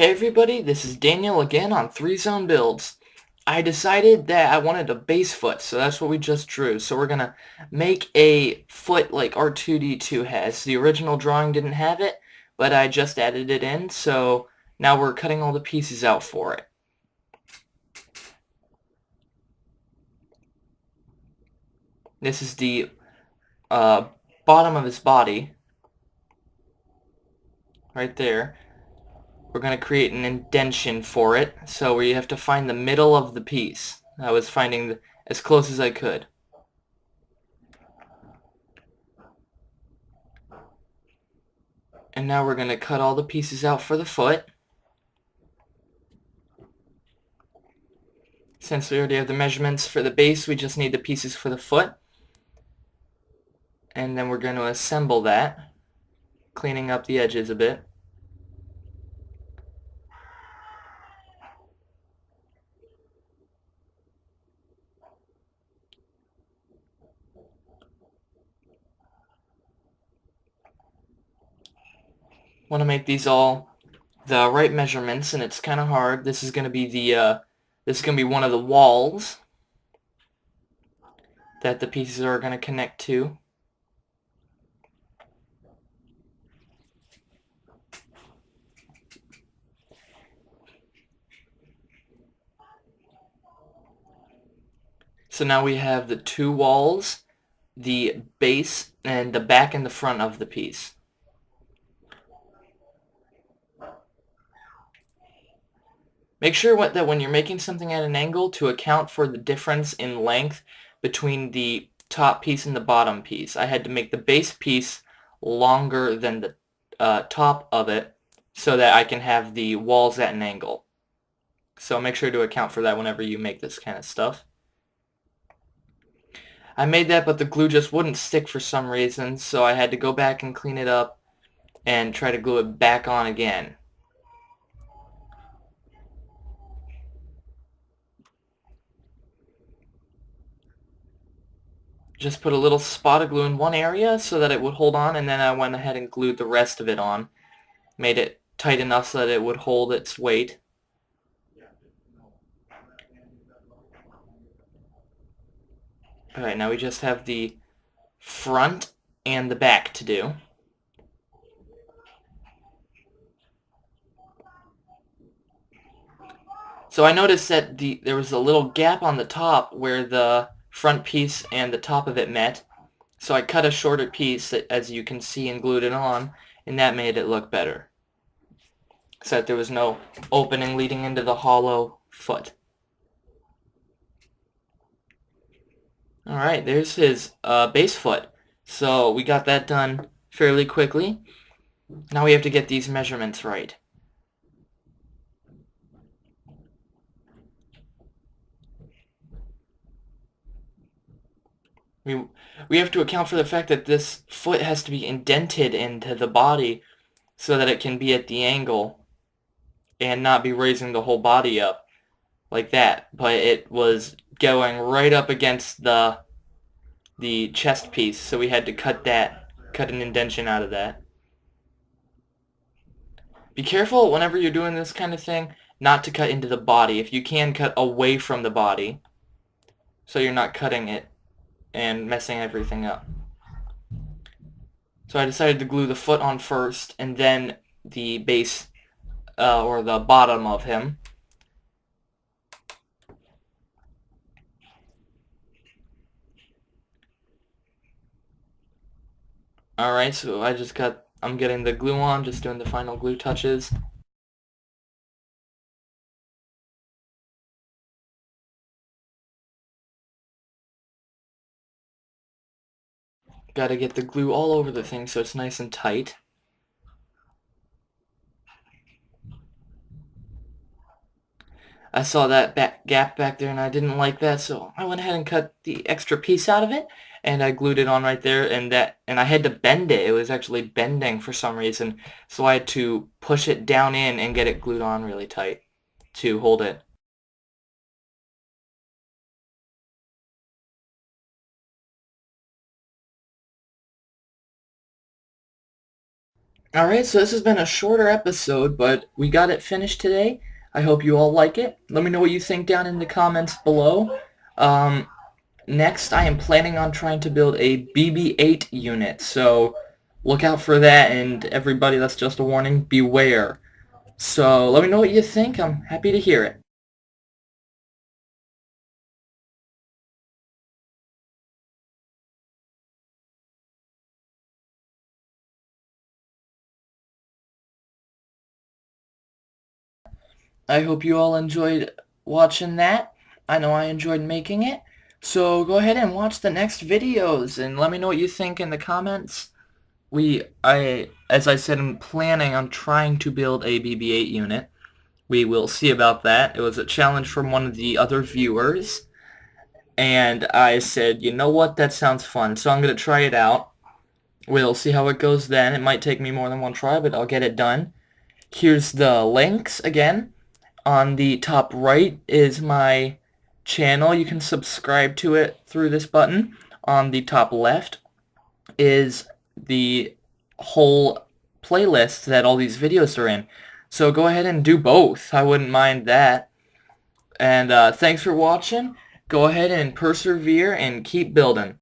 Hey everybody, this is Daniel again on 3Zone Builds. I decided that I wanted a base foot, so that's what we just drew. So we're gonna make a foot like R2-D2 has. The original drawing didn't have it, but I just added it in, so now we're cutting all the pieces out for it. This is the bottom of his body, right there. We're going to create an indentation for it, so we have to find the middle of the piece. I was finding as close as I could. And now we're going to cut all the pieces out for the foot. Since we already have the measurements for the base, we just need the pieces for the foot. And then we're going to assemble that, cleaning up the edges a bit. Want to make these all the right measurements, and it's kind of hard. This is going to be one of the walls that the pieces are going to connect to. So now we have the two walls, the base, and the back and the front of the piece. Make sure that when you're making something at an angle to account for the difference in length between the top piece and the bottom piece. I had to make the base piece longer than the top of it so that I can have the walls at an angle. So make sure to account for that whenever you make this kind of stuff. I made that, but the glue just wouldn't stick for some reason, so I had to go back and clean it up and try to glue it back on again. Just put a little spot of glue in one area so that it would hold on, and then I went ahead and glued the rest of it on. Made it tight enough so that it would hold its weight. Alright, now we just have the front and the back to do. So I noticed that there was a little gap on the top where the front piece and the top of it met. So I cut a shorter piece, as you can see, and glued it on, and that made it look better. So that there was no opening leading into the hollow foot. Alright, there's his base foot. So we got that done fairly quickly. Now we have to get these measurements right. We have to account for the fact that this foot has to be indented into the body so that it can be at the angle and not be raising the whole body up like that. But it was going right up against the chest piece, so we had to cut an indentation out of that. Be careful whenever you're doing this kind of thing not to cut into the body. If you can, cut away from the body so you're not cutting it and messing everything up. So I decided to glue the foot on first and then the base or the bottom of him. Alright, so I'm getting the glue on, just doing the final glue touches. Gotta get the glue all over the thing so it's nice and tight. I saw that gap back there and I didn't like that, so I went ahead and cut the extra piece out of it and I glued it on right there, and I had to bend it. It was actually bending for some reason, so I had to push it down in and get it glued on really tight to hold it. Alright, so this has been a shorter episode, but we got it finished today. I hope you all like it. Let me know what you think down in the comments below. Um, Next, I am planning on trying to build a BB-8 unit, so look out for that, and everybody, that's just a warning, beware. So let me know what you think. I'm happy to hear it. I hope you all enjoyed watching that. I know I enjoyed making it. So go ahead and watch the next videos and let me know what you think in the comments. As I said, I'm planning on trying to build a BB-8 unit. We will see about that. It was a challenge from one of the other viewers, and I said, you know what, that sounds fun, so I'm going to try it out. We'll see how it goes then. It might take me more than one try, but I'll get it done. Here's the links again. On the top right is my channel. You can subscribe to it through this button. On the top left is the whole playlist that all these videos are in. So go ahead and do both. I wouldn't mind that. And thanks for watching. Go ahead and persevere and keep building.